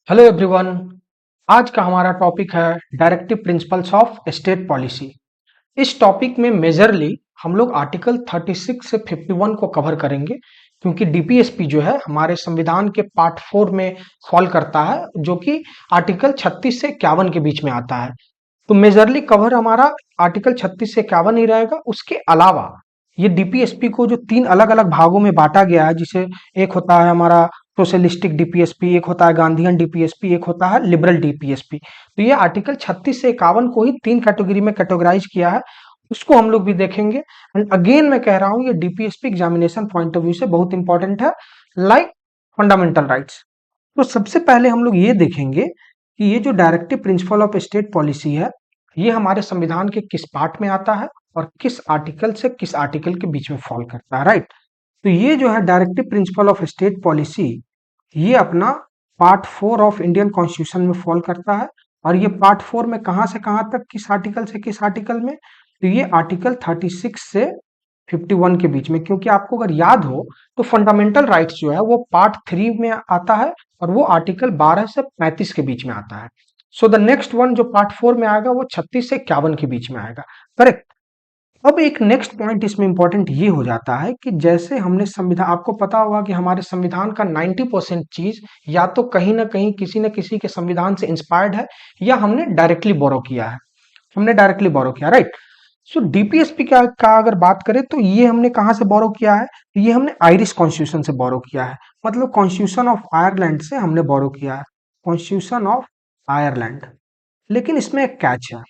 Hello everyone. आज का हमारा टॉपिक है directive principles of state policy. इस टॉपिक में मेजरली हम लोग आर्टिकल 36 से 51 को कवर करेंगे, क्योंकि डीपीएसपी जो है हमारे संविधान के पार्ट 4 में फॉल करता है, जो कि आर्टिकल 36 से 51 के बीच में आता है। तो मेजरली कवर हमारा आर्टिकल 36 से 51 ही रहेगा। उसके अलावा ये डीपीएसपी को जो तीन अलग अलग भागों में बांटा गया है, जिसे एक होता है हमारा सोशलिस्टिक डीपीएसपी, एक होता है गांधीयन डीपीएसपी, एक होता है लिबरल डीपीएसपी। तो ये आर्टिकल 36 से 51 को ही तीन कैटेगरी में कैटेगराइज किया है, उसको हम लोग भी देखेंगे। एंड अगेन मैं कह रहा हूँ, ये DPSP examination point of view से बहुत इंपॉर्टेंट है, लाइक फंडामेंटल राइट्स। तो सबसे पहले हम लोग ये देखेंगे कि ये जो directive principle of state policy है, ये हमारे संविधान के किस पार्ट में आता है और किस आर्टिकल से किस आर्टिकल के बीच में फॉल करता है, राइट। तो ये जो है directive principle of state policy, ये अपना पार्ट 4 ऑफ इंडियन कॉन्स्टिट्यूशन में फॉल करता है। और ये पार्ट 4 में कहां से कहां तक, किस आर्टिकल से किस आर्टिकल में, तो ये आर्टिकल 36 से 51 के बीच में। क्योंकि आपको अगर याद हो तो फंडामेंटल राइट्स जो है वो पार्ट 3 में आता है और वो आर्टिकल 12 से 35 के बीच में आता है। सो द नेक्स्ट वन जो पार्ट 4 में आएगा वो 36 से 51 के बीच में आएगा, करेक्ट। अब एक नेक्स्ट पॉइंट इसमें इंपॉर्टेंट ये हो जाता है कि जैसे हमने संविधान, आपको पता होगा कि हमारे संविधान का 90% चीज या तो कहीं ना कहीं किसी न किसी के संविधान से इंस्पायर्ड है, या हमने डायरेक्टली बोरो किया है। हमने डायरेक्टली बोरो किया, राइट। सो डीपीएसपी का अगर बात करें तो ये हमने कहाँ से बोरो किया है, तो ये हमने आयरिश कॉन्स्टिट्यूशन से बोरो किया है। मतलब कॉन्स्टिट्यूशन ऑफ आयरलैंड से हमने बोरो किया है, कॉन्स्टिट्यूशन ऑफ आयरलैंड। लेकिन इसमें एक कैच है,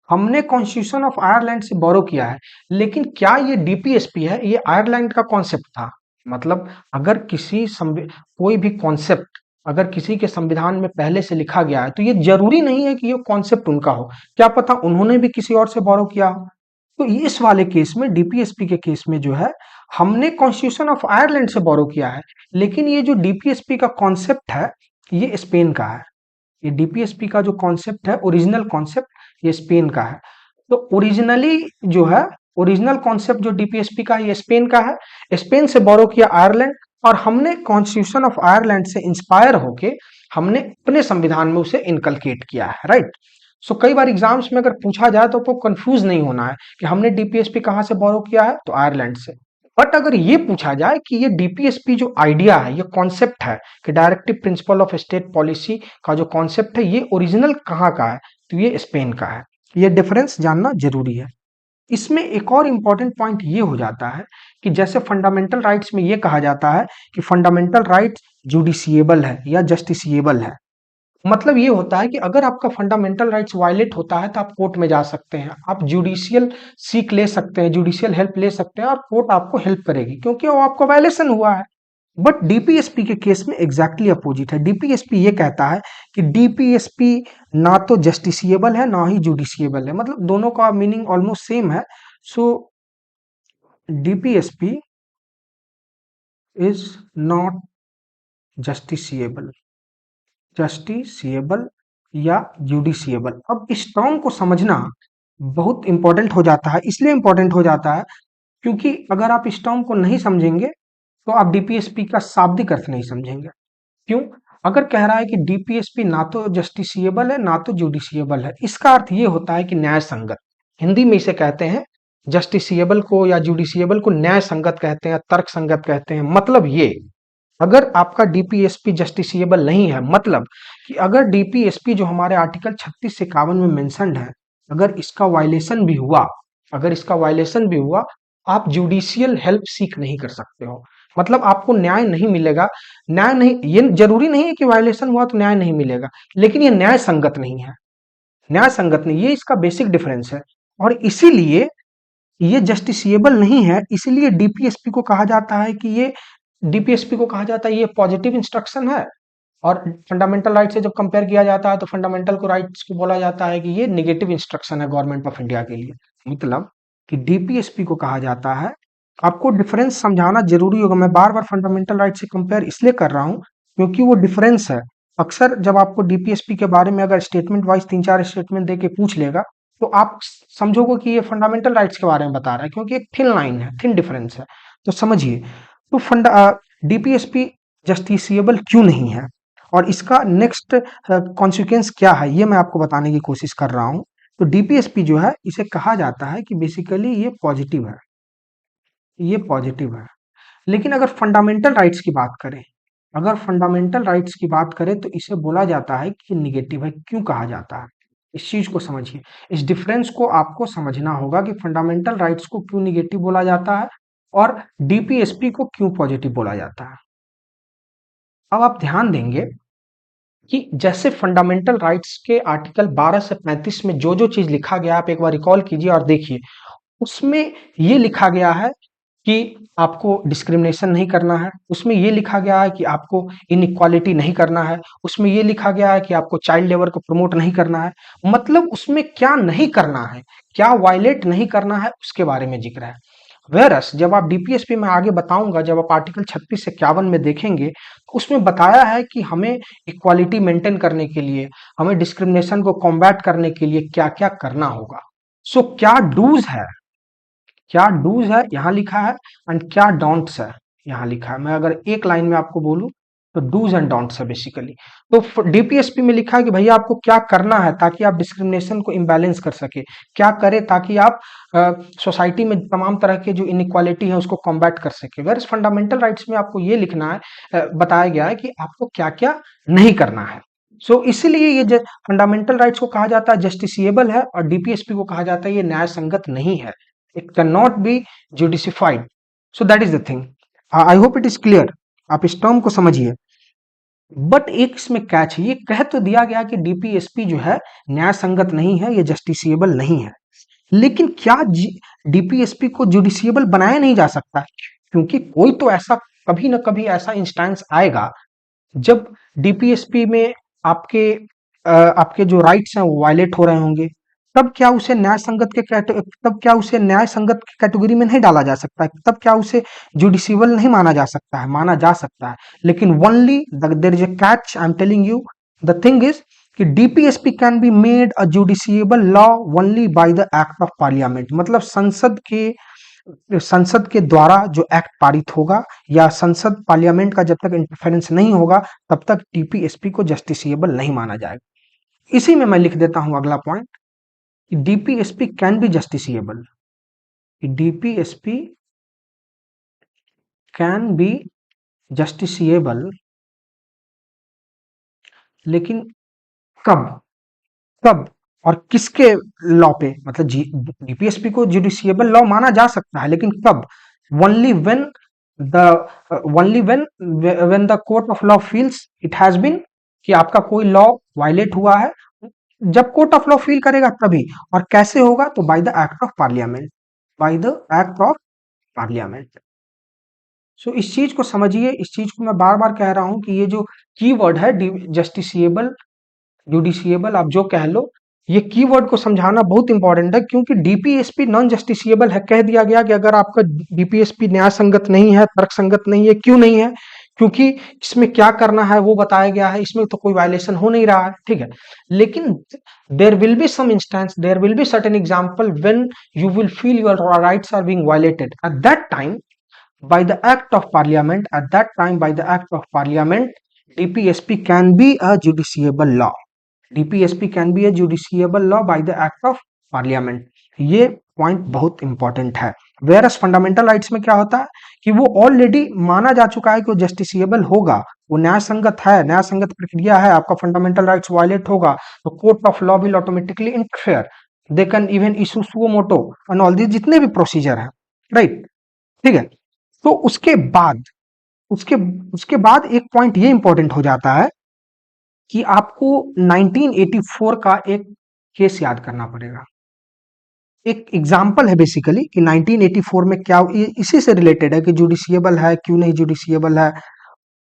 हमने कॉन्स्टिट्यूशन ऑफ आयरलैंड से बोरो किया है, लेकिन क्या ये डीपीएसपी है, ये आयरलैंड का कॉन्सेप्ट था। मतलब अगर कोई भी कॉन्सेप्ट अगर किसी के संविधान में पहले से लिखा गया है, तो ये जरूरी नहीं है कि ये कॉन्सेप्ट उनका हो, क्या पता उन्होंने भी किसी और से बोरो किया हो। तो इस वाले केस में, डीपीएसपी के केस में जो है, हमने कॉन्स्टिट्यूशन ऑफ आयरलैंड से बोरो किया है, लेकिन ये जो डीपीएसपी का कॉन्सेप्ट है ये स्पेन का है। ये डीपीएसपी का जो कॉन्सेप्ट है, ओरिजिनल कॉन्सेप्ट, ये स्पेन का है। तो ओरिजिनली जो है, ओरिजिनल कॉन्सेप्ट जो डीपीएसपी का है ये स्पेन का है। स्पेन से बोरो किया आयरलैंड, और हमने कॉन्स्टिट्यूशन ऑफ आयरलैंड से इंस्पायर होके हमने अपने संविधान में उसे इनकलकेट किया है, राइट। सो कई बार एग्जाम्स में अगर पूछा जाए तो आपको कंफ्यूज नहीं होना है कि हमने डीपीएसपी कहाँ से बोरो किया है, तो आयरलैंड से। बट अगर ये पूछा जाए कि ये डीपीएसपी जो आइडिया है, ये कॉन्सेप्ट है कि directive principle of state policy का जो कॉन्सेप्ट है, ये ओरिजिनल कहाँ का है, तो ये स्पेन का है। ये डिफरेंस जानना जरूरी है। इसमें एक और इंपॉर्टेंट पॉइंट ये हो जाता है कि जैसे फंडामेंटल राइट्स में ये कहा जाता है कि फंडामेंटल राइट्स जुडिशिएबल है या जस्टिसिएबल है। मतलब ये होता है कि अगर आपका फंडामेंटल राइट्स वायलेट होता है तो आप कोर्ट में जा सकते हैं, आप जुडिशियल सीख ले सकते हैं, जुडिशियल हेल्प ले सकते हैं, और कोर्ट आपको हेल्प करेगी क्योंकि वो आपको वायलेशन हुआ है। बट डीपीएसपी के केस में एग्जैक्टली अपोजिट है। डीपीएसपी ये कहता है कि डीपीएसपी ना तो जस्टिसिएबल है ना ही जुडिशिएबल है, मतलब दोनों का मीनिंग ऑलमोस्ट सेम है। So DPSP is not justiciable, justiciable या जुडिशिएबल। अब इस टर्म को समझना बहुत इंपॉर्टेंट हो जाता है, इसलिए इंपॉर्टेंट हो जाता है क्योंकि अगर आप इस टर्म को नहीं समझेंगे तो आप डीपीएसपी का शाब्दिक अर्थ नहीं समझेंगे। क्यों? अगर कह रहा है कि डीपीएसपी ना तो जस्टिसिएबल है ना तो जुडिशिएबल है, इसका अर्थ ये होता है कि न्याय संगत। हिंदी में इसे कहते हैं, जस्टिसिएबल को या जुडिशिएबल को न्याय संगत कहते हैं, तर्क संगत कहते हैं। मतलब ये, अगर आपका डीपीएसपी जस्टिसिएबल नहीं है, मतलब कि अगर डीपीएसपी जो हमारे आर्टिकल 36 से 51 में मेंशन्ड है, अगर इसका वायलेशन भी हुआ, अगर इसका वायलेशन भी हुआ, आप जुडिशियल हेल्प सीख नहीं कर सकते हो। मतलब आपको न्याय नहीं मिलेगा। न्याय नहीं, ये जरूरी नहीं है कि वायलेशन हुआ तो न्याय नहीं मिलेगा, लेकिन ये न्याय संगत नहीं है। न्याय संगत नहीं, ये इसका बेसिक डिफरेंस है। और इसीलिए ये जस्टिसिएबल नहीं है, इसीलिए डीपीएसपी को कहा जाता है कि ये, डीपीएसपी को कहा जाता है ये पॉजिटिव इंस्ट्रक्शन है। और फंडामेंटल राइट से जब कंपेयर किया जाता है तो फंडामेंटल को राइट्स को बोला जाता है कि ये नेगेटिव इंस्ट्रक्शन है गवर्नमेंट ऑफ इंडिया के लिए। मतलब कि डीपीएसपी को कहा जाता है, आपको डिफरेंस समझाना जरूरी होगा। मैं बार बार फंडामेंटल राइट से कंपेयर इसलिए कर रहा हूं क्योंकि वो डिफरेंस है। अक्सर जब आपको डीपीएसपी के बारे में अगर स्टेटमेंट वाइज 3-4 स्टेटमेंट दे के पूछ लेगा तो आप समझोगे कि ये फंडामेंटल राइट्स के बारे में बता रहा है, क्योंकि एक थिन लाइन है, थिन डिफरेंस है। तो समझिए, तो डीपीएसपी जस्टिसिएबल क्यों नहीं है, और इसका नेक्स्ट कॉन्सिक्वेंस क्या है ये मैं आपको बताने की कोशिश कर रहा हूँ। तो डीपीएसपी जो है इसे कहा जाता है कि बेसिकली ये पॉजिटिव है, ये पॉजिटिव है। लेकिन अगर फंडामेंटल राइट्स की बात करें, अगर फंडामेंटल राइट्स की बात करें तो इसे बोला जाता है कि निगेटिव है। क्यों कहा जाता है, इस चीज को समझिए, इस डिफरेंस को आपको समझना होगा कि फंडामेंटल राइट्स को क्यों निगेटिव बोला जाता है और डीपीएसपी को क्यों पॉजिटिव बोला जाता है। अब आप ध्यान देंगे कि जैसे फंडामेंटल राइट्स के आर्टिकल 12 से 35 में जो जो चीज लिखा गया आप एक बार रिकॉल कीजिए और देखिए, उसमें ये लिखा गया है कि आपको डिस्क्रिमिनेशन नहीं करना है, उसमें ये लिखा गया है कि आपको इनइक्वालिटी नहीं करना है, उसमें ये लिखा गया है कि आपको चाइल्ड लेबर को प्रमोट नहीं करना है। मतलब उसमें क्या नहीं करना है, क्या वायलेट नहीं करना है, उसके बारे में जिक्र है। वेरस जब आप डीपीएसपी में आगे बताऊंगा, जब आप आर्टिकल 36 से 51 में देखेंगे तो उसमें बताया है कि हमें इक्वालिटी मेंटेन करने के लिए, हमें डिस्क्रिमिनेशन को कॉम्बैट करने के लिए क्या क्या करना होगा। सो क्या डूज है, क्या डूज है यहाँ लिखा है एंड क्या डोंट्स है यहाँ लिखा है। मैं अगर एक लाइन में आपको बोलूं तो डूज एंड डोंट्स है बेसिकली। तो डीपीएसपी में लिखा है कि भैया आपको क्या करना है ताकि आप डिस्क्रिमिनेशन को इम्बैलेंस कर सके, क्या करे ताकि आप सोसाइटी में तमाम तरह के जो इनइक्वालिटी है उसको कॉम्बैट कर सके। वेयर फंडामेंटल राइट्स में आपको ये लिखना है, बताया गया है कि आपको क्या क्या नहीं करना है। सो इसीलिए ये फंडामेंटल राइट्स को कहा जाता है जस्टिसिएबल है और डीपीएसपी को कहा जाता है ये न्याय संगत नहीं है, it cannot be judicified. So that is the thing. I hope it is clear. आप इस टर्म को समझिए। बट एक इसमें कैच है, ये कह तो दिया गया कि डीपीएसपी जो है न्याय संगत नहीं है, ये जस्टिसिएबल नहीं है, लेकिन क्या डीपीएसपी को जुडिशियबल बनाया नहीं जा सकता? क्योंकि कोई तो ऐसा कभी ना कभी ऐसा इंस्टेंस आएगा जब डीपीएसपी में आपके आपके जो राइट्स हैं वो वायलेट हो रहे होंगे। तब क्या उसे न्याय संगत के तब क्या उसे न्याय संगत की कैटेगरी में नहीं डाला जा सकता है? तब क्या उसे जुडिशियबल नहीं माना जा सकता है? माना जा सकता है, लेकिन only there is a catch. I am telling you the thing is कि DPSP can be made a judiciable law only by the act of Parliament. मतलब संसद के द्वारा जो एक्ट पारित होगा या संसद पार्लियामेंट का जब तक इंटरफेरेंस नहीं होगा तब तक टीपीएसपी को जस्टिसिएबल नहीं माना जाएगा। इसी में मैं लिख देता हूं अगला point, DPSP can B justiciable, DPSP can B justiciable, लेकिन कब, कब और किसके लॉ पे? मतलब डीपीएसपी को जुडिशियबल लॉ माना जा सकता है, लेकिन कब? Only when the only when the court of law feels it has been, कि आपका कोई लॉ वायलेट हुआ है, जब कोर्ट ऑफ लॉ फील करेगा तभी। और कैसे होगा? तो by the act of Parliament, by the act of Parliament. So इस चीज को समझिए, इस चीज को मैं बार बार कह रहा हूं कि ये जो कीवर्ड है जस्टिसिएबल, जुडिशियबल, आप जो कह लो, ये कीवर्ड को समझाना बहुत इंपॉर्टेंट है, क्योंकि डीपीएसपी नॉन जस्टिसिएबल है। कह दिया गया कि अगर आपका डीपीएसपी न्याय संगत नहीं है, तर्क संगत नहीं है। क्यों नहीं है? क्योंकि इसमें क्या करना है वो बताया गया है, इसमें तो कोई वायलेशन हो नहीं रहा है, ठीक है। लेकिन there will be some instance, there will be certain example when you will feel your rights are being violated. At that time by the act of parliament, at that time by the act of parliament, dpsp can be a judiciable law, DPSP can be a judiciable law by the act of Parliament. ये point बहुत important है। Versus fundamental rights में क्या होता है कि वो already माना जा चुका है कि वो जस्टिसियबल होगा, वो न्याय संगत है, न्याय संगत प्रक्रिया है, आपका फंडामेंटल राइट्स वायलेट होगा तो court of law will automatically interfere, they can even issue suo motu and all this, जितने भी प्रोसीजर है, राइट, ठीक है। तो उसके उसके बाद एक पॉइंट ये इंपॉर्टेंट हो जाता है कि आपको 1984 का एक केस याद करना पड़ेगा। एक एग्जाम्पल है बेसिकली कि 1984 में क्या, इसी से रिलेटेड है कि जुडिशियबल है क्यों नहीं जुडिशियबल है,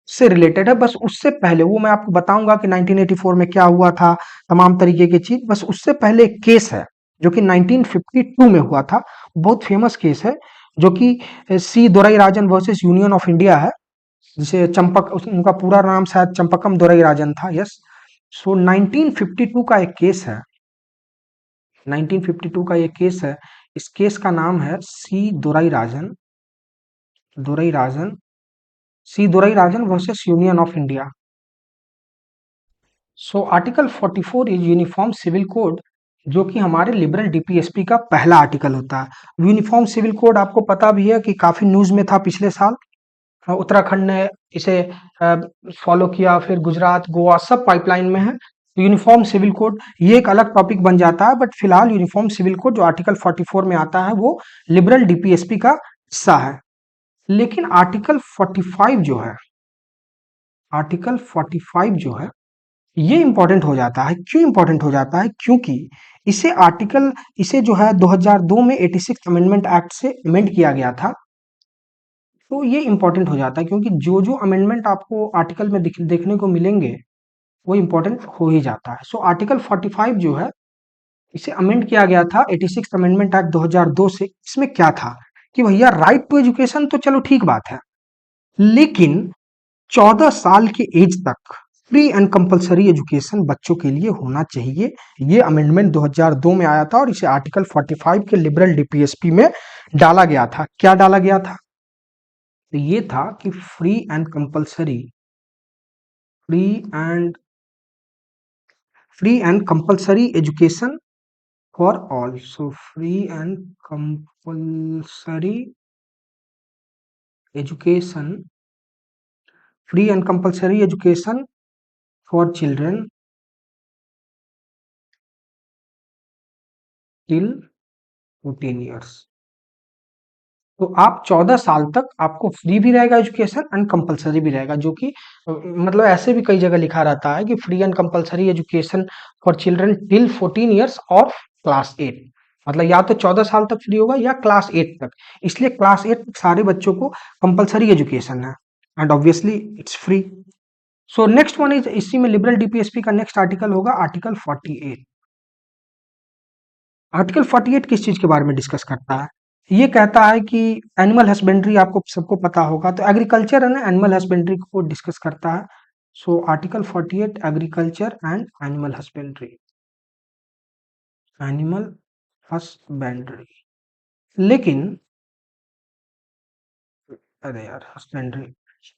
से रिलेटेड है। बस उससे पहले वो मैं आपको बताऊंगा कि 1984 में क्या हुआ था, तमाम तरीके की चीज। बस उससे पहले एक केस है जो कि 1952 में हुआ था, बहुत फेमस केस है, जो कि सी Dorairajan versus union of India है, जिसे उनका पूरा नाम शायद चंपकम दोराईराजन था, यस। सो 1952 का एक केस है, 1952 का ये केस है। इस केस का नाम है C Dorairajan, Dorairajan C Dorairajan versus union of India. So article 44 is uniform civil code, जो कि हमारे लिबरल डीपीएसपी का पहला आर्टिकल होता है। यूनिफॉर्म सिविल कोड आपको पता भी है कि काफी न्यूज में था पिछले साल। उत्तराखंड ने इसे फॉलो किया, फिर गुजरात, गोवा सब पाइपलाइन में है। तो यूनिफॉर्म सिविल कोड ये एक अलग टॉपिक बन जाता है, बट फिलहाल यूनिफॉर्म सिविल कोड जो आर्टिकल 44 में आता है वो लिबरल डीपीएसपी का हिस्सा है। लेकिन आर्टिकल 45 जो है, आर्टिकल 45 जो है ये इंपॉर्टेंट हो जाता है। क्यों इंपॉर्टेंट हो जाता है? क्योंकि इसे जो है 2002 में 86 अमेंडमेंट एक्ट से अमेंड किया गया था। तो ये इंपॉर्टेंट हो जाता है क्योंकि जो जो अमेंडमेंट आपको आर्टिकल में देखने को मिलेंगे वो इंपॉर्टेंट हो ही जाता है। सो आर्टिकल 45 जो है इसे अमेंड किया गया था 86 अमेंडमेंट एक्ट 2002 से। इसमें क्या था कि भैया राइट टू एजुकेशन तो चलो ठीक बात है, लेकिन 14 साल के एज तक फ्री एंड कंपलसरी एजुकेशन बच्चों के लिए होना चाहिए। ये अमेंडमेंट 2002 में आया था और इसे आर्टिकल 45 के लिबरल डीपीएसपी में डाला गया था। क्या डाला गया था? तो ये था कि free and compulsory education for all. So free and compulsory education for children till 14 years. तो आप 14 साल तक आपको फ्री भी रहेगा एजुकेशन एंड कंपलसरी भी रहेगा, जो कि मतलब ऐसे भी कई जगह लिखा रहता है कि free and compulsory education for children till 14 years और क्लास 8। मतलब या तो 14 साल तक फ्री होगा या क्लास 8 तक। इसलिए क्लास 8 तक सारे बच्चों को कंपलसरी एजुकेशन है and obviously it's free. So next one is, इसी में लिबरल डीपीएसपी का नेक्स्ट आर्टिकल होगा आर्टिकल 48। आर्टिकल 48 किस चीज के बारे में डिस्कस करता है? ये कहता है कि एनिमल हस्बेंड्री, आपको सबको पता होगा, तो एग्रीकल्चर है ना, एनिमल हस्बेंड्री को डिस्कस करता है। So article 48 agriculture and animal husbandry. लेकिन अरे यार हस्बेंड्री,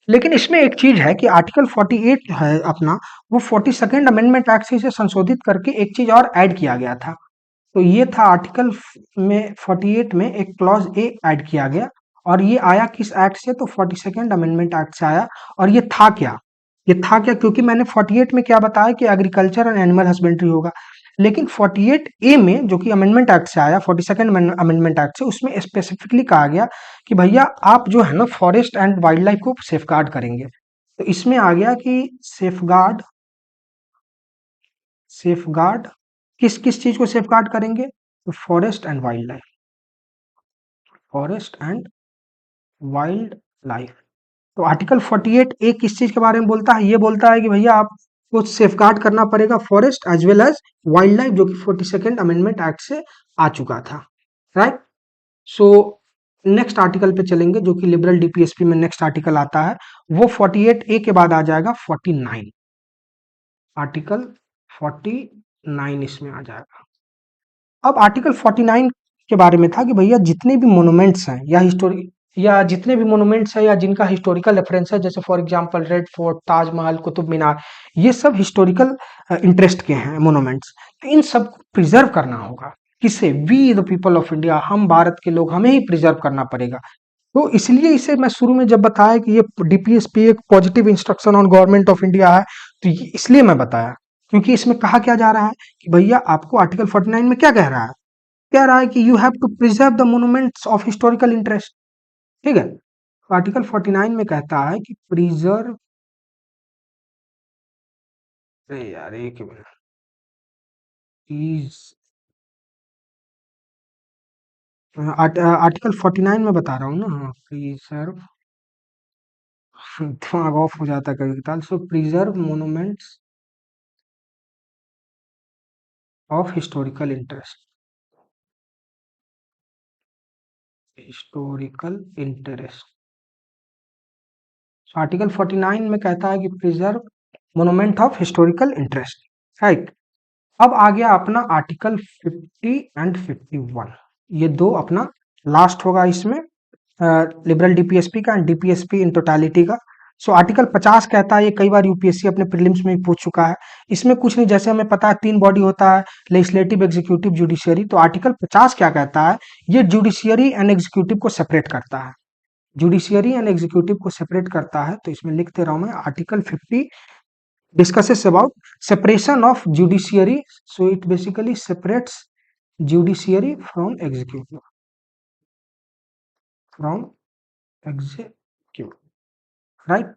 लेकिन इसमें एक चीज है कि आर्टिकल 48 है अपना, वो 42nd अमेंडमेंट एक्ट से इसे संशोधित करके एक चीज और ऐड किया गया था। तो ये था आर्टिकल में 48 में एक क्लॉज ए ऐड किया गया। और ये आया किस एक्ट से? तो 42nd अमेंडमेंट एक्ट से आया। और ये था क्या? क्योंकि मैंने 48 में क्या बताया कि एग्रीकल्चर एंड एनिमल हस्बेंड्री होगा, लेकिन 48 ए में जो कि अमेंडमेंट एक्ट से आया, 42nd अमेंडमेंट एक्ट से, उसमें स्पेसिफिकली कहा गया कि भैया आप जो है ना फॉरेस्ट एंड वाइल्ड लाइफ को सेफ गार्ड करेंगे। तो इसमें आ गया कि सेफ गार्ड किस किस चीज को सेफ गार्ड करेंगे? तो फॉरेस्ट एंड वाइल्ड लाइफ। तो आर्टिकल 48 ए किस चीज के बारे में बोलता है? ये बोलता है कि भैया आपको सेफगार्ड करना पड़ेगा forest as well as wildlife, जो कि 42nd अमेंडमेंट एक्ट से आ चुका था। राइट। सो नेक्स्ट आर्टिकल पे चलेंगे, जो कि लिबरल डीपीएसपी में नेक्स्ट आर्टिकल आता है, वो 48 ए के बाद आ जाएगा 49। आर्टिकल 49 इसमें आ जाएगा। अब आर्टिकल 49 के बारे में था कि भैया जितने भी मोनूमेंट्स हैं या जिनका हिस्टोरिकल रेफरेंस है, जैसे for example red fort, Taj Mahal, Qutub Minar, ये सब हिस्टोरिकल इंटरेस्ट के हैं मोनूमेंट्स। तो इन सब प्रिजर्व करना होगा। किसे? We the people of India, हम भारत के लोग, हमें ही प्रिजर्व करना पड़ेगा। तो इसलिए इसे मैं शुरू में जब बताया कि ये डीपीएसपी एक positive instruction on government of India है, तो इसलिए मैं बताया क्योंकि इसमें कहा क्या जा रहा है कि भैया आपको आर्टिकल 49 में क्या कह रहा है? कह रहा है कि you have to preserve the monuments of historical interest. ठीक है। तो आर्टिकल 49 में कहता है कि प्रिजर्व, अरे यार एक मिनट, प्लीज, आर्टिकल 49 में बता रहा हूँ ना। हाँ, प्रिजर्व, दिमाग ऑफ हो जाता है कभी कभार। So preserve monuments of historical interest. Article 49 में कहता है कि preserve monument of historical interest. Right. अब आ गया अपना आर्टिकल 50 एंड 51। ये दो अपना लास्ट होगा इसमें लिबरल डीपीएसपी का एंड डीपीएसपी इन टोटालिटी का। सो आर्टिकल 50 कहता है, ये कई बार यूपीएससी अपने प्रीलिम्स में भी पूछ चुका है। इसमें कुछ नहीं, जैसे हमें पता है 3 बॉडी होता है, लेजिस्लेटिव, एग्जीक्यूटिव, जुडिशियरी। तो आर्टिकल 50 क्या कहता है, ये जुडिशियरी एंड एग्जीक्यूटिव को सेपरेट करता है। जुडिशियरी एंड एग्जीक्यूटिव को सेपरेट करता है। तो इसमें लिखते रहा हूं मैं, article 50 discusses about separation of judiciary, so it basically separates judiciary from executive, from executive, right?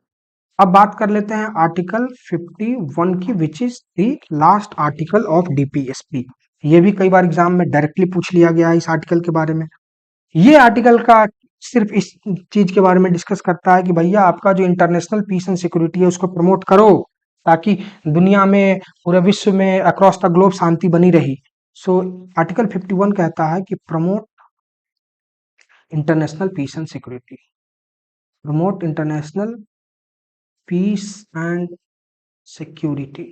अब बात कर लेते हैं आर्टिकल 51 की, which is the last article of DPSP. ये भी कई बार एग्जाम में डायरेक्टली पूछ लिया गया है इस आर्टिकल के बारे में। ये आर्टिकल का सिर्फ इस चीज के बारे में डिस्कस करता है कि भैया आपका जो इंटरनेशनल पीस एंड सिक्योरिटी है उसको प्रमोट करो, ताकि दुनिया में, पूरे विश्व में, अक्रॉस द ग्लोब शांति बनी रही। सो आर्टिकल 51 कहता है कि promote international peace and security, promote international peace and security.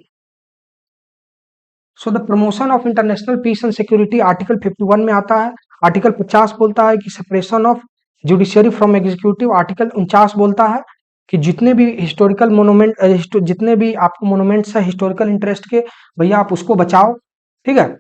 So the promotion of international peace and security article 51 में आता है। आर्टिकल 50 बोलता है कि separation of judiciary from executive. Article 49 बोलता है कि जितने भी हिस्टोरिकल मोनूमेंट, जितने भी आपको मोनूमेंट्स है हिस्टोरिकल इंटरेस्ट के, भैया आप उसको बचाओ, ठीक है।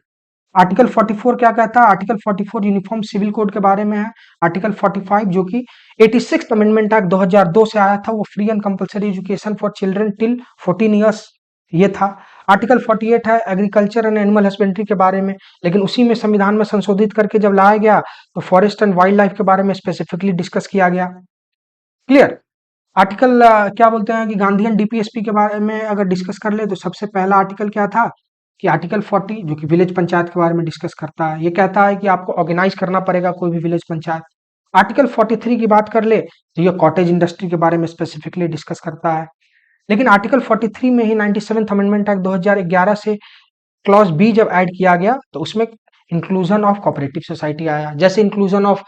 आर्टिकल 44 क्या कहता है, आर्टिकल 44 यूनिफॉर्म सिविल कोड के बारे में है। आर्टिकल 45 जो कि 86th अमेंडमेंट एक्ट 2002 से आया था, वो free and compulsory education for children till 14 years, ये था। आर्टिकल 48 है एग्रीकल्चर एंड एनिमल हस्बेंड्री के बारे में, लेकिन उसी में संविधान में संशोधित करके जब लाया गया तो फॉरेस्ट एंड वाइल्ड लाइफ के बारे में स्पेसिफिकली डिस्कस किया गया। क्लियर। आर्टिकल क्या बोलते हैं कि गांधीयन डीपीएसपी के बारे में अगर डिस्कस कर ले तो सबसे पहला आर्टिकल क्या था कि आर्टिकल 40 जो कि विलेज पंचायत के बारे में डिस्कस करता है। ये कहता है कि आपको ऑर्गेनाइज करना पड़ेगा कोई भी विलेज पंचायत। आर्टिकल 43 की बात कर ले तो ये कॉटेज इंडस्ट्री के बारे में स्पेसिफिकली डिस्कस करता है। लेकिन आर्टिकल 43 में ही 97th अमेंडमेंट एक्ट 2011 से क्लॉज बी जब ऐड किया गया तो उसमें इंक्लूजन ऑफ कोऑपरेटिव सोसाइटी आया। जैसे inclusion of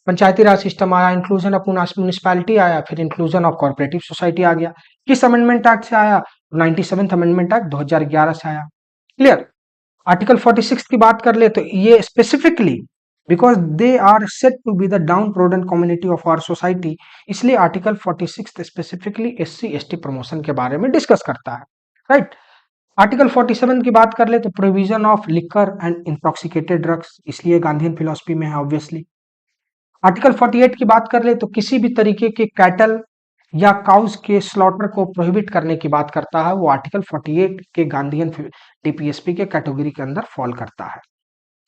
Panchayati Raj system आया, इंक्लूजन ऑफ म्यूनिसिपैलिटी आया, फिर इंक्लूजन ऑफ कोऑपरेटिव सोसाइटी आ गया। किस अमेंडमेंट एक्ट से आया, 97th अमेंडमेंट एक्ट 2011 से आया। क्लियर। आर्टिकल 46 की बात कर ले तो ये specifically because they are set to be the downtrodden community of our society, इसलिए article 46 specifically SC ST promotion के बारे में डिस्कस करता है, राइट। आर्टिकल 47 की बात कर ले तो provision of liquor and intoxicated drugs, इसलिए गांधीयन फिलोसफी में है ऑब्वियसली। आर्टिकल 48 की बात कर ले तो किसी भी तरीके के कैटल या काउस के स्लॉटर को प्रोहिबिट करने की बात करता है, वो आर्टिकल 48 के गांधीयन डीपीएसपी के कैटेगरी के अंदर फॉल करता है।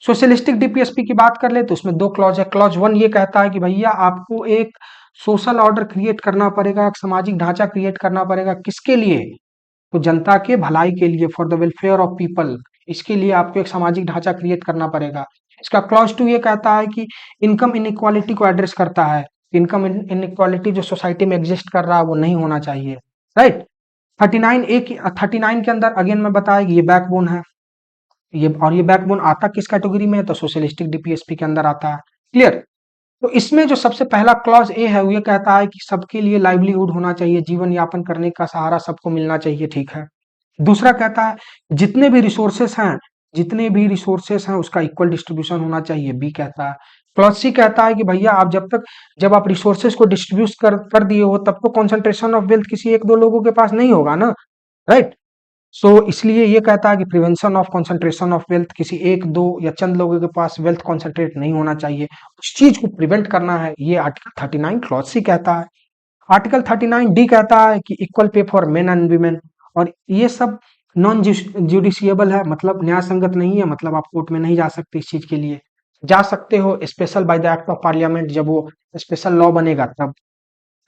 सोशलिस्टिक डीपीएसपी की बात कर ले तो उसमें 2 क्लॉज है। क्लॉज 1 ये कहता है कि भैया आपको एक सोशल ऑर्डर क्रिएट करना पड़ेगा, एक सामाजिक ढांचा क्रिएट करना पड़ेगा, किसके लिए, तो जनता के भलाई के लिए, for the welfare of people. इसके लिए आपको एक सामाजिक ढांचा क्रिएट करना पड़ेगा। इसका क्लॉज 2 ये कहता है कि इनकम इनइक्वालिटी को एड्रेस करता है। इनकम इनइक्वालिटी जो सोसाइटी में एग्जिस्ट कर रहा है वो नहीं होना चाहिए, राइट। 39 के अंदर अगेन मैं बताया कि ये बैकबोन है, ये बैकबोन आता किस कैटेगरी में है, तो सोशलिस्टिक डीपीएसपी के अंदर आता है। क्लियर। तो इसमें जो सबसे पहला क्लॉज ए है वो ये कहता है कि सबके लिए लाइवलीहुड होना चाहिए, जीवन यापन करने का सहारा सबको मिलना चाहिए, ठीक है। दूसरा कहता है जितने भी रिसोर्सेस हैं उसका इक्वल डिस्ट्रीब्यूशन होना चाहिए, बी कहता है। क्लॉज सी कहता है कि भैया आप जब आप रिसोर्सेस को डिस्ट्रीब्यूट कर दिए हो तब तो कॉन्सेंट्रेशन ऑफ वेल्थ किसी एक दो लोगों के पास नहीं होगा ना, राइट। सो इसलिए ये कहता है कि prevention of concentration of wealth, किसी एक दो या चंद लोगों के पास वेल्थ कंसंट्रेट नहीं होना चाहिए, उस चीज को प्रिवेंट करना है, ये आर्टिकल 39 क्लॉज सी कहता है। आर्टिकल 39 डी कहता है कि equal pay for main and women, और ये सब नॉन जुडिशियबल है, मतलब न्याय संगत नहीं है, मतलब आप कोर्ट में नहीं जा सकते इस चीज के लिए। जा सकते हो special bye the act of parliament, जब वो स्पेशल लॉ बनेगा तब।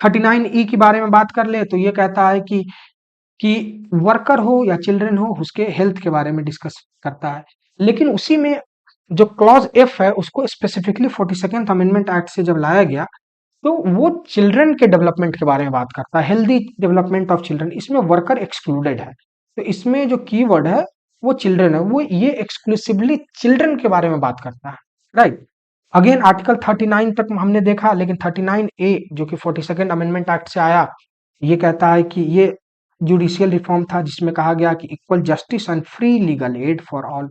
39 ई के बारे में बात कर ले तो ये कहता है कि वर्कर हो या चिल्ड्रन हो उसके हेल्थ के बारे में डिस्कस करता है। लेकिन उसी में जो क्लॉज एफ है उसको स्पेसिफिकली 42nd अमेंडमेंट एक्ट से जब लाया गया तो वो चिल्ड्रन के डेवलपमेंट के बारे में बात करता है, हेल्दी डेवलपमेंट ऑफ चिल्ड्रन। इसमें वर्कर एक्सक्लूडेड है, तो इसमें जो कीवर्ड है वो चिल्ड्रन है, वो ये एक्सक्लूसिवली चिल्ड्रन के बारे में बात करता है, राइट। अगेन आर्टिकल 39 तक हमने देखा, लेकिन 39 ए जो कि 42nd अमेंडमेंट एक्ट से आया, ये कहता है कि ये जुडिशियल रिफॉर्म था जिसमें कहा गया कि equal justice and free legal aid for all.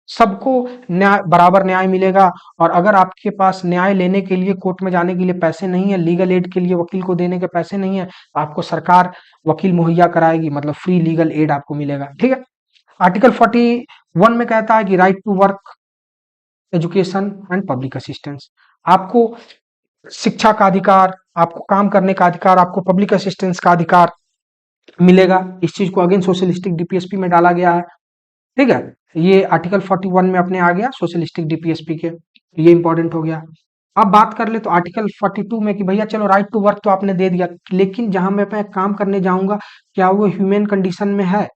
सबको न्याय, बराबर न्याय मिलेगा। और अगर आपके पास न्याय लेने के लिए कोर्ट में जाने के लिए पैसे नहीं है, लीगल एड के लिए वकील को देने के पैसे नहीं है, तो आपको सरकार वकील मुहैया कराएगी, मतलब फ्री लीगल एड आपको मिलेगा। ठीक है। आर्टिकल 41 में कहता है कि right to work, education and public assistance, आपको शिक्षा का अधिकार, आपको काम करने का अधिकार, आपको पब्लिक असिस्टेंस का अधिकार मिलेगा। इस चीज को अगेन सोशलिस्टिक डीपीएसपी में डाला गया है। ठीक है। ये आर्टिकल 41 में अपने आ गया सोशलिस्टिक डीपीएसपी के, ये इंपॉर्टेंट हो गया। अब बात कर ले तो आर्टिकल 42 में कि भैया चलो राइट टू वर्क तो आपने दे दिया, लेकिन जहां मैं अपना काम करने जाऊंगा क्या वो ह्यूमन कंडीशन में है?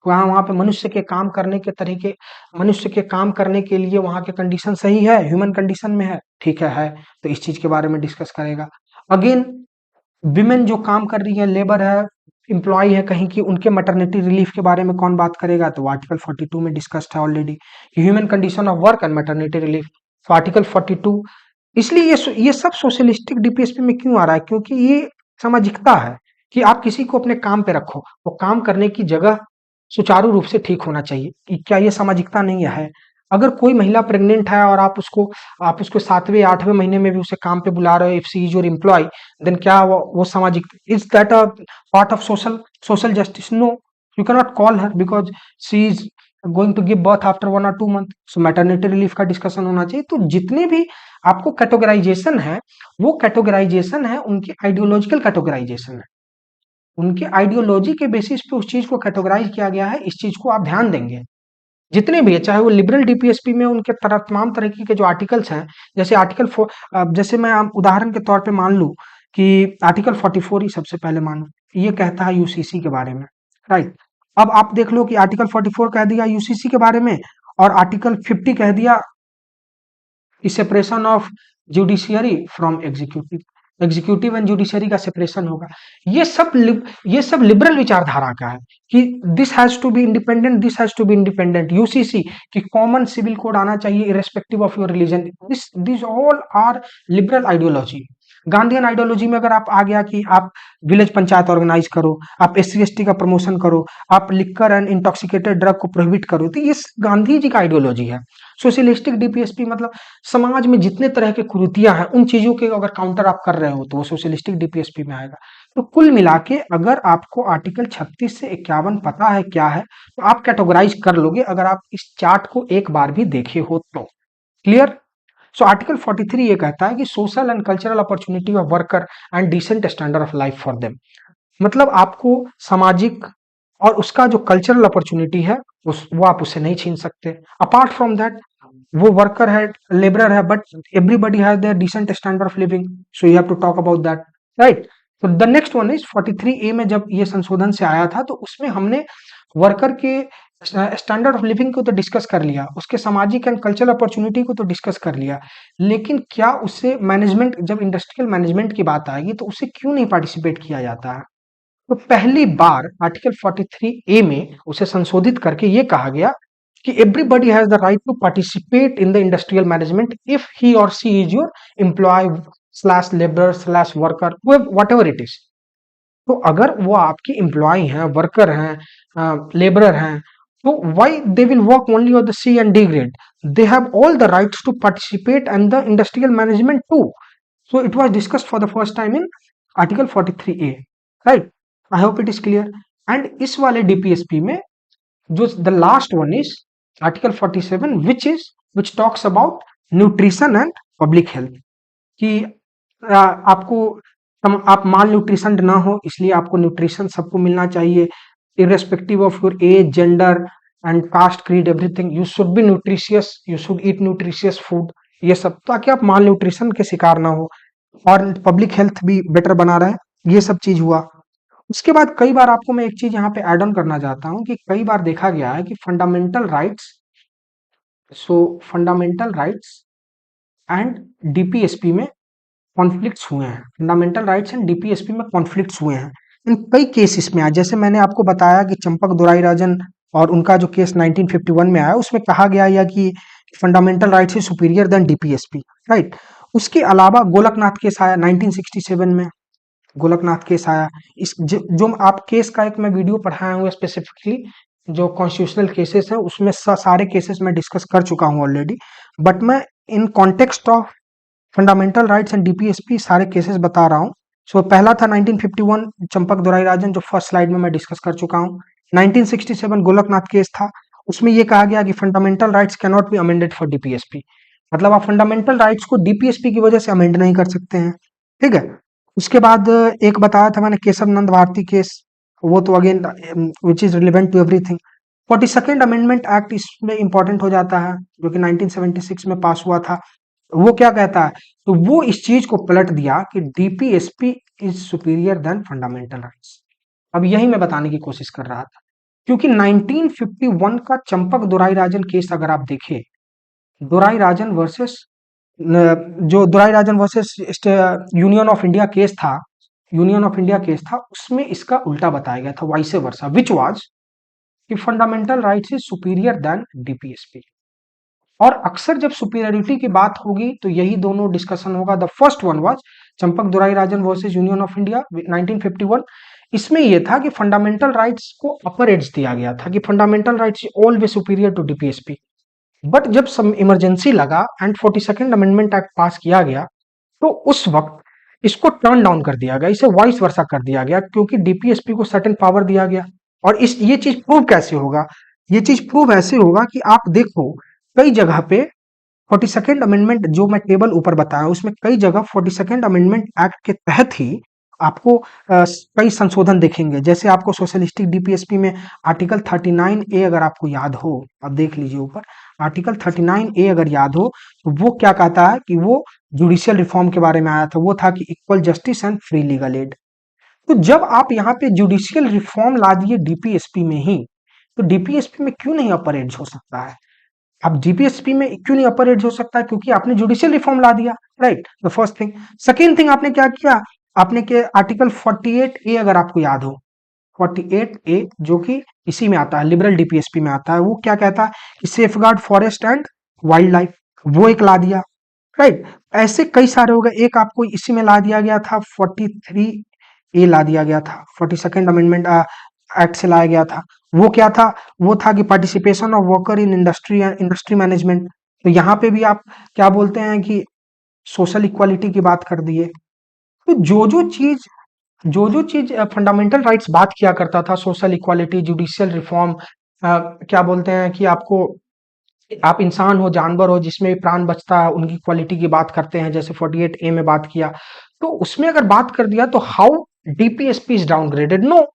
वहां वहां पे मनुष्य के काम करने के तरीके, मनुष्य के काम करने के लिए वहां के कंडीशन सही है, ह्यूमन कंडीशन में है? ठीक है। तो इस चीज के बारे में डिस्कस करेगा। अगेन विमेन जो काम कर रही है, लेबर है, एम्प्लॉय है कहीं की, उनके मैटरनिटी रिलीफ के बारे में कौन बात करेगा? तो आर्टिकल 42 में डिस्कस्ड है already, human condition of work and maternity relief. तो आर्टिकल 42, इसलिए ये सब सोशलिस्टिक डीपीएसपी में क्यों आ रहा है? क्योंकि ये सामाजिकता है कि आप किसी को अपने काम पे रखो, वो काम करने की जगह सुचारू रूप से ठीक होना चाहिए। कि क्या ये सामाजिकता नहीं है? अगर कोई महिला प्रेग्नेंट है और आप उसको 7वें 8वें महीने में भी उसे काम पे बुला रहे हो, if she is your employ, then क्या वो सामाजिक, is that a part of social justice? No, you can not call her because she is going to give birth after 1 or 2 month। So maternity relief का discussion होना चाहिए। तो जितने भी आपको कैटेगराइजेशन है, वो कैटेगराइजेशन है उनकी आइडियोलॉजिकल कैटेगराइजेशन है, उनके आइडियोलॉजी के बेसिस पे उस चीज को कैटेगराइज किया गया है। इस चीज को आप ध्यान देंगे, जितने भी है, चाहे वो लिबरल डीपीएसपी में उनके तमाम तरीके के जो आर्टिकल्स हैं, जैसे जैसे मैं उदाहरण के तौर पे मान लूं कि आर्टिकल 44 ही सबसे पहले मानूं, ये कहता है यूसीसी के बारे में, राइट। अब आप देख लो कि आर्टिकल 44 कह दिया यूसीसी के बारे में, और आर्टिकल 50 कह दिया कि separation of judiciary from executive, executive and judiciary का सेपरेशन होगा। ये सब लिबरल विचारधारा का है कि this has to be independent, this has to be independent. UCC कि कॉमन सिविल कोड आना चाहिए irrespective of your religion. This all are liberal ideology. Gandhian ideology में अगर आप आ गया कि आप विलेज पंचायत ऑर्गेनाइज करो, आप SC ST का प्रमोशन करो, आप लिक्कर एंड इंटॉक्सिकेटेड ड्रग को प्रोहिबिट करो, तो ये गांधी जी का आइडियोलॉजी है। सोशलिस्टिक डीपीएसपी मतलब समाज में जितने तरह की कुरीतियां हैं, उन चीजों के अगर काउंटर आप कर रहे हो तो वो सोशलिस्टिक डीपीएसपी में आएगा। तो कुल मिला के अगर आपको आर्टिकल 36 से 51 पता है क्या है, तो आप कैटेगराइज कर लोगे अगर आप इस चार्ट को एक बार भी देखे हो तो। क्लियर? सो आर्टिकल 43 ये कहता है कि social and cultural opportunity of worker and decent standard of life for them. मतलब आपको सामाजिक और उसका जो कल्चरल अपॉर्चुनिटी है वो आप उससे नहीं छीन सकते। अपार्ट फ्रॉम दैट, वो वर्कर है, लेबरर है, but everybody has their decent standard of living, so you have to talk about that, right. तो the next one is 43A में जब ये संशोधन से आया था तो उसमें हमने वर्कर के स्टैंडर्ड ऑफ लिविंग को तो डिस्कस कर लिया, उसके सामाजिक एंड कल्चरल अपॉर्चुनिटी को तो डिस्कस कर लिया, लेकिन क्या उससे मैनेजमेंट, जब इंडस्ट्रियल मैनेजमेंट की बात आएगी तो उसे क्यों नहीं पार्टिसिपेट किया जाता है? तो पहली बार आर्टिकल 43A में उसे संशोधित करके ये कहा गया कि everybody has the right to participate in the industrial management if he और she is your employee slash labour slash worker, whatever it is. तो अगर वो आपकी एम्प्लॉय हैं, वर्कर हैं, लेबरर हैं, तो why they will work only on the C and D grade? They have all the rights to participate and the industrial management too. So it was discussed for the first time in Article 43A, right? I hope it is clear. And इस वाले DPSP में जो the last one is Article 47, which talks about nutrition and public health, कि आपको आप माल nutrition ना हो, इसलिए आपको न्यूट्रिशन सबको मिलना चाहिए, irrespective of your age, gender and caste, creed, everything. You should be nutritious, you should eat nutritious food, ये सब, ताकि आप माल न्यूट्रिशन के शिकार ना हो और पब्लिक हेल्थ भी बेटर बना रहे। ये सब चीज हुआ। उसके बाद कई बार आपको मैं एक चीज यहाँ पे ऐड ऑन करना चाहता हूँ कि कई बार देखा गया है कि फंडामेंटल राइट्स एंड डीपीएसपी में कॉन्फ्लिक्ट्स हुए हैं, फंडामेंटल राइट्स एंड डीपीएसपी में कॉन्फ्लिक्ट्स हुए हैं इन कई केसेस में। आज जैसे मैंने आपको बताया कि चंपक दोराईराजन और उनका जो केस 1951 में आया, उसमें कहा गया या कि fundamental rights is superior than DPSP, right. उसके अलावा गोलकनाथ केस आया 1967 में, गोलकनाथ केस आया। जो आप केस का एक मैं वीडियो पढ़ाया हूँ स्पेसिफिकली जो कॉन्स्टिट्यूशनल केसेस हैं उसमें सारे केसेस मैं डिस्कस कर चुका हूँ ऑलरेडी, बट मैं in context of fundamental rights and DPSP सारे केसेस बता रहा हूँ। सो पहला था 1951 चंपक दुराई-राजन, जो फर्स्ट स्लाइड में मैं डिस्कस कर चुका हूँ। 1967 गोलकनाथ केस था, उसमें ये कहा गया कि fundamental rights can not be amended for DPSP, मतलब आप फंडामेंटल राइट्स को डीपीएसपी की वजह से अमेंड नहीं कर सकते हैं, ठीक है। उसके बाद एक बताया था मैंने केशव नंद भारती केस, वो तो again which is relevant to everything. 42nd amendment act इसमें इंपॉर्टेंट हो जाता है, जो कि 1976 में पास हुआ था। वो क्या कहता है, तो वो इस चीज को पलट दिया कि DPSP is superior than fundamental rights. अब यही मैं बताने की कोशिश कर रहा था, क्योंकि 1951 का चंपक दुराई-राजन केस अगर आप देखें, दुराई-राजन वर्सेस जो Dorairajan versus union of India case था, यूनियन ऑफ इंडिया केस था, उसमें इसका उल्टा बताया गया था, वाइस वर्सा, विच वाज कि fundamental rights is superior than DPSP. और अक्सर जब सुपीरियरिटी की बात होगी तो यही दोनों डिस्कशन होगा। The first one was Champak Dorairajan versus union of India 1951। इसमें यह था कि फंडामेंटल राइट्स को अपर एज दिया गया था कि fundamental rights always superior to DPSP. But जब सम इमरजेंसी लगा and 42nd amendment act pass किया गया, तो उस वक्त इसको टर्न डाउन कर दिया गया, इसे वाइस वर्सा कर दिया गया, क्योंकि डीपीएसपी को सर्टेन पावर दिया गया। और इस ये चीज प्रूव कैसे होगा, ये चीज प्रूव ऐसे होगा कि आप देखो कई जगह पे 42nd अमेंडमेंट, जो मैं टेबल ऊपर बताया उसमें कई जगह 42nd अमेंडमेंट एक्ट के तहत ही आपको कई संशोधन देखेंगे। जैसे आपको सोशलिस्टिक डीपीएसपी में आर्टिकल 39A अगर आपको याद हो, आप देख लीजिए ऊपर, आर्टिकल 39A अगर याद हो, तो वो क्या कहता है कि वो जुडिशियल रिफॉर्म के बारे में आया था, वो था कि equal justice and free legal aid. तो जब आप यहाँ पे जुडिशियल रिफॉर्म ला दिए डीपीएसपी में ही, तो डीपीएसपी में क्यों नहीं अपर एज हो सकता है? अब डीपीएसपी में क्यों नहीं अपर एज हो सकता है? क्योंकि आपने जुडिशियल रिफॉर्म ला दिया, right, the first thing. Second thing आपने क्या किया, आपने के आर्टिकल 48A अगर आपको याद हो, 48A जो कि इसी में आता है, लिबरल डीपीएसपी में आता है, वो क्या कहता है कि safeguard forest and wild life, वो एक ला दिया, राइट। ऐसे कई सारे हो गए। एक आपको इसी में ला दिया गया था, 43A ला दिया गया था, 42nd अमेंडमेंट एक्ट से लाया गया था। वो क्या था, वो था कि participation of worker in industry and industry management. तो यहाँ पे भी आप क्या बोलते हैं कि सोशल इक्वालिटी की बात कर दिए। तो जो जो चीज फंडामेंटल राइट्स बात किया करता था, सोशल इक्वालिटी, जुडिशियल रिफॉर्म, क्या बोलते हैं कि आपको, आप इंसान हो जानवर हो जिसमें प्राण बचता है, उनकी क्वालिटी की बात करते हैं, जैसे 48A में बात किया, तो उसमें अगर बात कर दिया तो how DPSP is downgraded, no.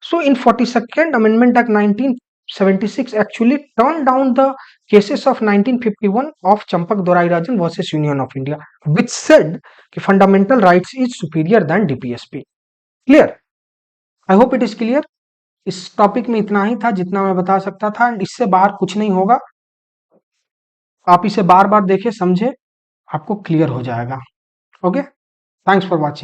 So in 42nd Amendment Act 1976 actually turned down the cases of 1951 of Champak Dorai-Rajan versus Union of India, which said कि fundamental rights is superior than DPSP. Clear? I hope it is clear. इस topic में इतना ही था जितना मैं बता सकता था, एंड इससे बाहर कुछ नहीं होगा। आप इसे बार बार देखें, समझे, आपको क्लियर हो जाएगा। Okay, thanks for watching.